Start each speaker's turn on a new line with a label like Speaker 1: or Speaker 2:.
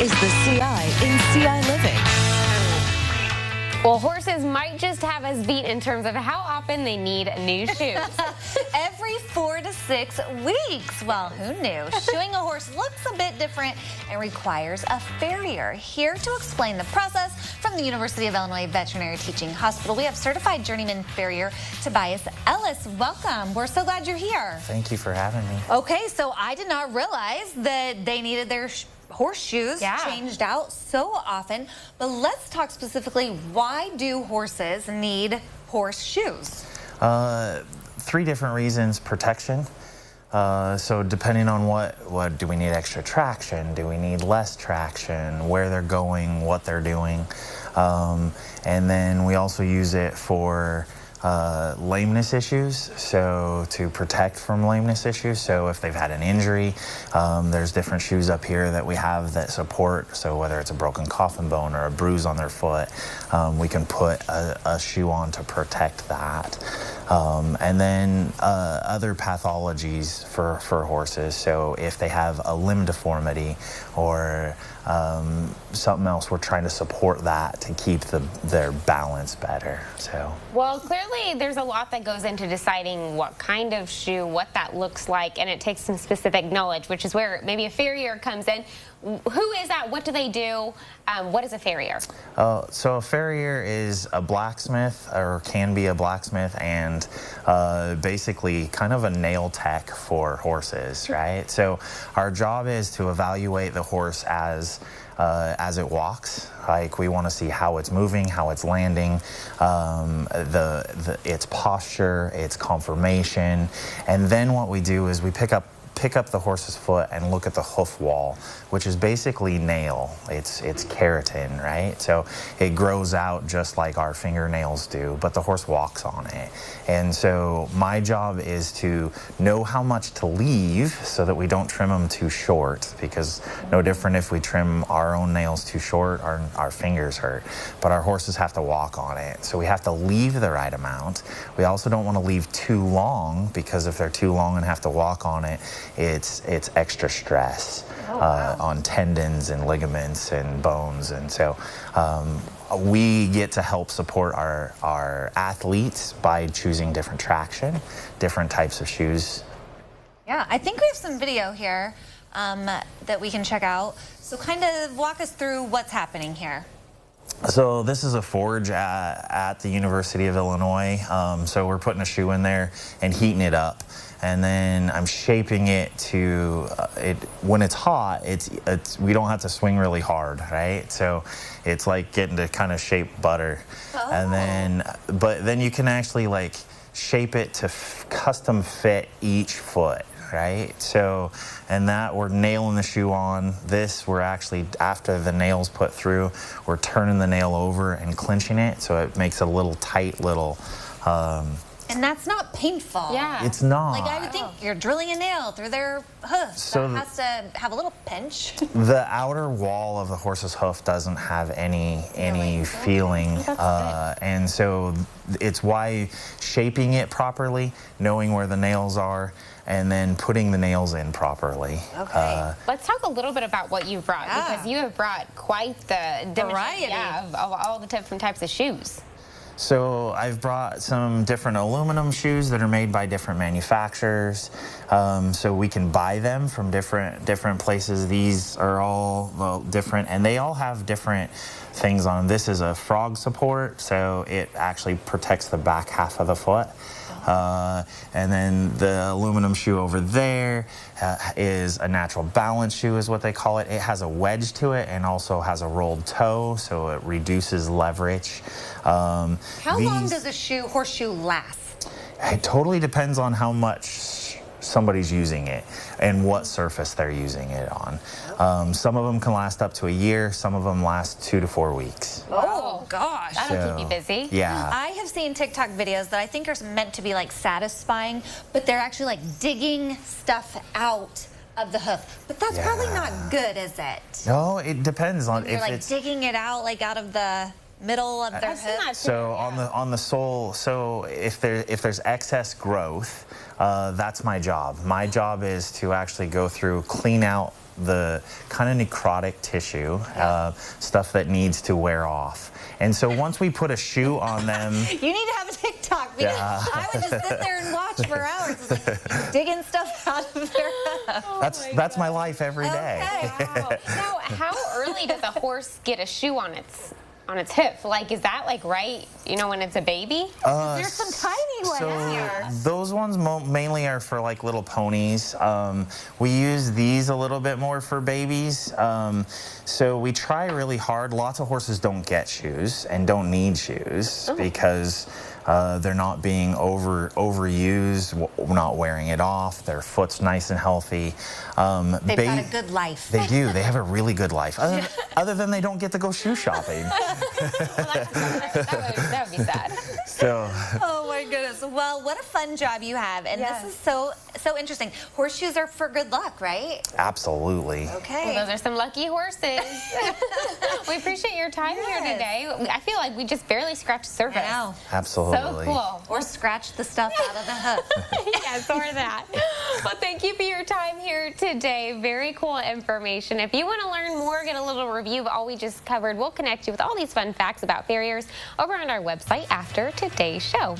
Speaker 1: is the CI in CI Living.
Speaker 2: Well, horses might just have us beat in terms of how often they need new shoes.
Speaker 3: Every 4 to 6 weeks. Well, who knew? Shoeing a horse looks a bit different and requires a farrier. Here to explain the process from the University of Illinois Veterinary Teaching Hospital, we have certified journeyman farrier Tobias Ellis. Welcome. We're so glad you're here.
Speaker 4: Thank you for having me.
Speaker 3: Okay, so I did not realize that they needed their horseshoes changed out so often, but let's talk specifically, why do horses need horseshoes?
Speaker 4: 3 different reasons. Protection. So depending on what do we need extra traction, do we need less traction, where they're going, what they're doing, and then we also use it for lameness issues, so to protect from lameness issues. So if they've had an injury, there's different shoes up here that we have that support. So whether it's a broken coffin bone or a bruise on their foot, we can put a shoe on to protect that. And then other pathologies for horses. So if they have a limb deformity or something else, we're trying to support that to keep their balance better. So
Speaker 2: well, clearly there's a lot that goes into deciding what kind of shoe, what that looks like, and it takes some specific knowledge, which is where maybe a farrier comes in. Who is that? What do they do? What is a farrier?
Speaker 4: So a farrier is a blacksmith, or can be a blacksmith, and basically kind of a nail tech for horses, right? So our job is to evaluate the horse as it walks. Like, we want to see how it's moving, how it's landing, its posture, its conformation, and then what we do is we pick up the horse's foot and look at the hoof wall, which is basically nail. It's keratin, right? So it grows out just like our fingernails do, but the horse walks on it. And so my job is to know how much to leave so that we don't trim them too short, because no different if we trim our own nails too short, our fingers hurt. But our horses have to walk on it, so we have to leave the right amount. We also don't want to leave too long, because if they're too long and have to walk on it, it's extra stress on tendons and ligaments and bones. And so we get to help support our athletes by choosing different traction, different types of shoes.
Speaker 3: Yeah, I think we have some video here that we can check out. So kind of walk us through what's happening here.
Speaker 4: So this is a forge at the University of Illinois. So we're putting a shoe in there and heating it up. And then I'm shaping it to, when it's hot, we don't have to swing really hard, right? So it's like getting to kind of shape butter. And but then you can actually like shape it to custom fit each foot, right? So, and that we're nailing the shoe on. This, we're actually, after the nail's put through, we're turning the nail over and clinching it, so it makes a little tight little,
Speaker 3: and that's not painful.
Speaker 2: Yeah.
Speaker 4: It's not.
Speaker 3: Like, I would think you're drilling a nail through their hoof. So it has to have a little pinch.
Speaker 4: The outer wall of the horse's hoof doesn't have any feeling. And so it's why shaping it properly, knowing where the nails are, and then putting the nails in properly.
Speaker 3: Okay.
Speaker 2: Let's talk a little bit about what you've brought, because you have brought quite the variety of all the different types of shoes.
Speaker 4: So I've brought some different aluminum shoes that are made by different manufacturers, so we can buy them from different places. These are all different, and they all have different things on them. This is a frog support, so it actually protects the back half of the foot. And then the aluminum shoe over there is a natural balance shoe, is what they call it. It has a wedge to it and also has a rolled toe, so it reduces leverage.
Speaker 3: How long does a horseshoe last?
Speaker 4: It totally depends on how much somebody's using it and what surface they're using it on. Some of them can last up to a year. Some of them last 2 to 4 weeks.
Speaker 3: Oh gosh.
Speaker 2: That'll keep you busy.
Speaker 4: Yeah.
Speaker 3: I have seen TikTok videos that I think are meant to be like satisfying, but they're actually like digging stuff out of the hoof. But that's probably not good, is it?
Speaker 4: No, it depends on
Speaker 3: if you're like digging it out like out of the middle of their hip.
Speaker 4: So on the sole, so if there's excess growth, that's my job. My job is to actually go through, clean out the kind of necrotic tissue, stuff that needs to wear off. And so once we put a shoe on them,
Speaker 3: you need to have a TikTok because I would just sit there and watch for hours, like, digging stuff out of their hoof.
Speaker 4: That's my life every day.
Speaker 3: Okay.
Speaker 2: Wow. Now, how early does a horse get a shoe on its hip? Like, is that like right, when it's a baby?
Speaker 3: There's some tiny ones here.
Speaker 4: Those ones mainly are for like little ponies. We use these a little bit more for babies. So we try really hard. Lots of horses don't get shoes and don't need shoes because they're not being overused, not wearing it off. Their foot's nice and healthy.
Speaker 3: They've got a good life.
Speaker 4: They do. They have a really good life. Other than they don't get to go shoe shopping.
Speaker 2: That would be sad.
Speaker 4: So.
Speaker 3: Oh my goodness. Well, what a fun job you have. And this is so interesting. Horseshoes are for good luck, right?
Speaker 4: Absolutely.
Speaker 3: Okay.
Speaker 2: Well, those are some lucky horses. We appreciate your time here today. I feel like we just barely scratched the surface.
Speaker 3: I know.
Speaker 4: Absolutely.
Speaker 2: So cool.
Speaker 3: Or scratch the stuff out of the hoof.
Speaker 2: Yes, or that. Well, thank you for your time here today. Very cool information. If you want to learn more, get a little review of all we just covered, we'll connect you with all these fun facts about farriers over on our website after today's show.